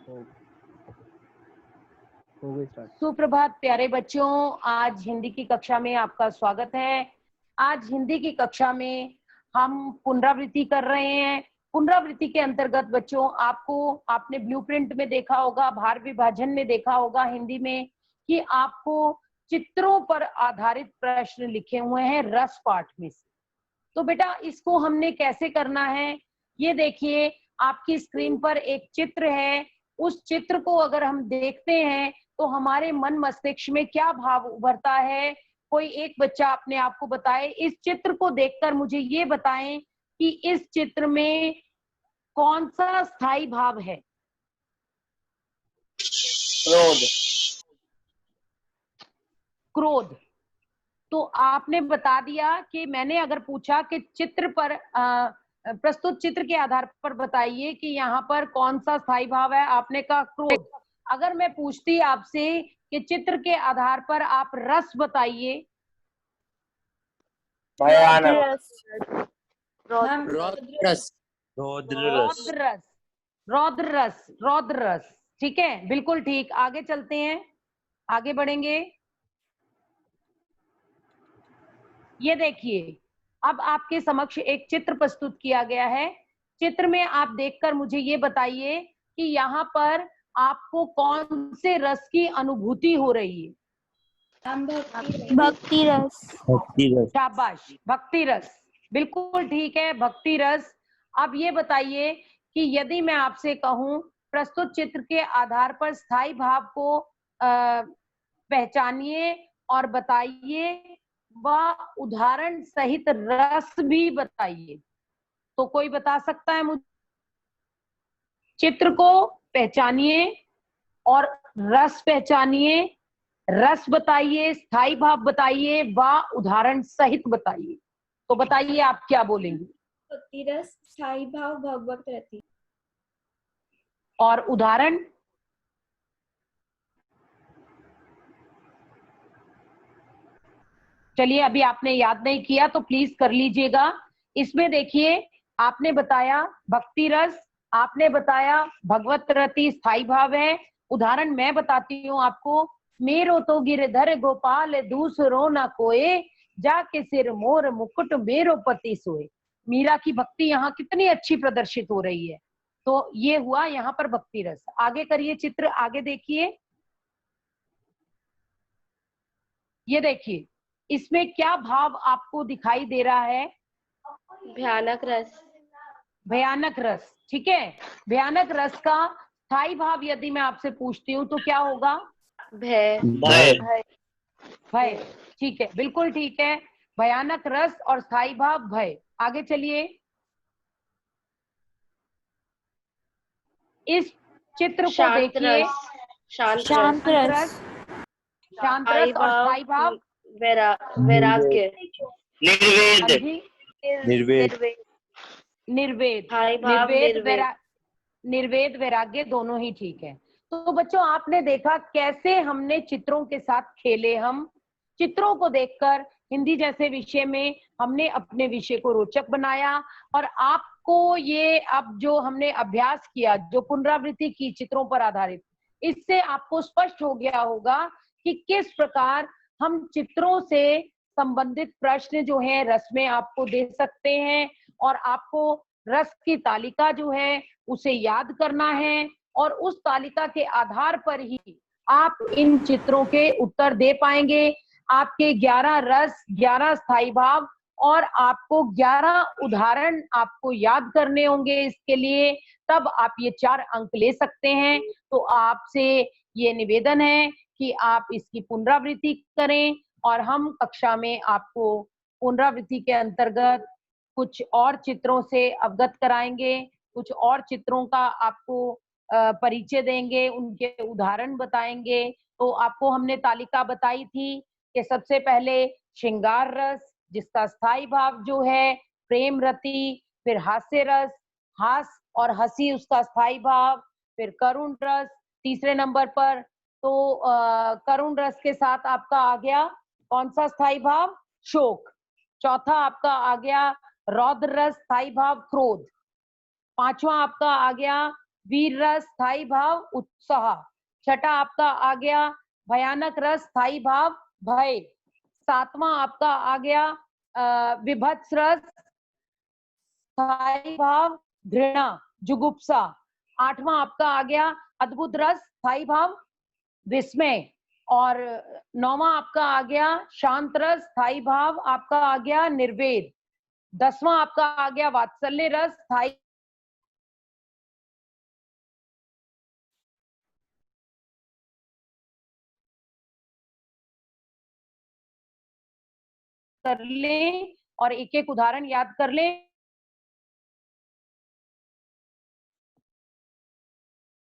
हो गई स्टार्ट। सुप्रभात प्यारे बच्चों, आज हिंदी की कक्षा में आपका स्वागत है। आज हिंदी की कक्षा में हम पुनरावृत्ति कर रहे हैं। पुनरावृत्ति के अंतर्गत बच्चों आपने ब्लूप्रिंट में देखा होगा, भार विभाजन में देखा होगा हिंदी में, कि आपको चित्रों पर आधारित प्रश्न लिखे हुए हैं रस पाठ में से। तो बेटा इसको हमने कैसे करना है, ये देखिए आपकी स्क्रीन पर एक चित्र है। उस चित्र को अगर हम देखते हैं तो हमारे मन मस्तिष्क में क्या भाव उभरता है, कोई एक बच्चा अपने आप को बताए। इस चित्र को देखकर मुझे ये बताएं कि इस चित्र में कौन सा स्थायी भाव है। क्रोध। क्रोध। तो आपने बता दिया कि मैंने अगर पूछा कि चित्र पर प्रस्तुत चित्र के आधार पर बताइए कि यहाँ पर कौन सा स्थायी भाव है, आपने कहा क्रोध। अगर मैं पूछती आपसे कि चित्र के आधार पर आप रस बताइए। भयानक। रौद्र रस। रौद्र रस। ठीक है, बिल्कुल ठीक। आगे चलते हैं, आगे बढ़ेंगे। ये देखिए अब आपके समक्ष एक चित्र प्रस्तुत किया गया है। चित्र में आप देखकर मुझे ये बताइए कि यहाँ पर आपको कौन से रस की अनुभूति हो रही है। भक्ति रस। शाबाश, भक्ति रस, बिल्कुल ठीक है, भक्ति रस। अब ये बताइए कि यदि मैं आपसे कहूं प्रस्तुत चित्र के आधार पर स्थायी भाव को पहचानिए और बताइए व उदाहरण सहित रस भी बताइए, तो कोई बता सकता है मुझे? चित्र को पहचानिए और रस पहचानिए, रस बताइए, स्थायी भाव बताइए व उदाहरण सहित बताइए। तो बताइए आप क्या बोलेंगे? भक्ति रस, स्थायी भाव, भगवत रति। और उदाहरण? चलिए अभी आपने याद नहीं किया तो प्लीज कर लीजिएगा। इसमें देखिए आपने बताया भक्ति रस, आपने बताया भगवत रति स्थायी भाव है। उदाहरण मैं बताती हूँ आपको। मेरो तो गिरधर गोपाल दूसरो न कोए, जाके सिर मोर मुकुट मेरो पति सोए। मीरा की भक्ति यहाँ कितनी अच्छी प्रदर्शित हो रही है। तो ये हुआ यहाँ पर भक्ति रस। आगे करिए, चित्र आगे देखिए। ये देखिए इसमें क्या भाव आपको दिखाई दे रहा है? भयानक रस। भयानक रस, ठीक है। भयानक रस का स्थायी भाव यदि मैं आपसे पूछती हूँ तो क्या होगा? भय। भय, ठीक है, बिल्कुल ठीक है। भयानक रस और स्थायी भाव भय। आगे चलिए। इस चित्र को देखिए। शांत रस। शांत रस और स्थायी भाव वैराग्य। निर्वेद वैराग्य दोनों ही ठीक है। तो बच्चों आपने देखा कैसे हमने चित्रों के साथ खेले। हम चित्रों को देखकर हिंदी जैसे विषय में हमने अपने विषय को रोचक बनाया। और आपको ये अब जो हमने अभ्यास किया, जो पुनरावृत्ति की चित्रों पर आधारित, इससे आपको स्पष्ट हो गया होगा कि किस प्रकार हम चित्रों से संबंधित प्रश्न जो है रस में आपको दे सकते हैं। और आपको रस की तालिका जो है उसे याद करना है और उस तालिका के आधार पर ही आप इन चित्रों के उत्तर दे पाएंगे। आपके 11 रस, 11 स्थायी भाव और आपको 11 उदाहरण आपको याद करने होंगे इसके लिए, तब आप ये 4 अंक ले सकते हैं। तो आपसे ये निवेदन है कि आप इसकी पुनरावृत्ति करें और हम कक्षा में आपको पुनरावृत्ति के अंतर्गत कुछ और चित्रों से अवगत कराएंगे, कुछ और चित्रों का आपको परिचय देंगे, उनके उदाहरण बताएंगे। तो आपको हमने तालिका बताई थी कि सबसे पहले श्रृंगार रस जिसका स्थायी भाव जो है प्रेम रति, फिर हास्य रस, हास और हंसी उसका स्थायी भाव, फिर करुण रस तीसरे नंबर पर। तो करुण रस के साथ आपका आ गया कौन सा स्थायी भाव? शोक। चौथा आपका आ गया रौद्र रस स्थायी भाव क्रोध। पांचवा आपका आ गया वीर रस स्थायी भाव उत्साह। छठा आपका आ गया भयानक रस स्थायी भाव भय। सातवां आपका आ गया विभत्स रस स्थायी भाव घृणा जुगुप्सा। आठवां आपका आ गया अद्भुत रस स्थायी भाव विस्मय। और नौवां आपका आ गया शांत रस स्थायी भाव आपका आ गया निर्वेद। 10वां आपका आ गया वात्सल्य रस स्थायी कर लें और एक एक उदाहरण याद कर लें।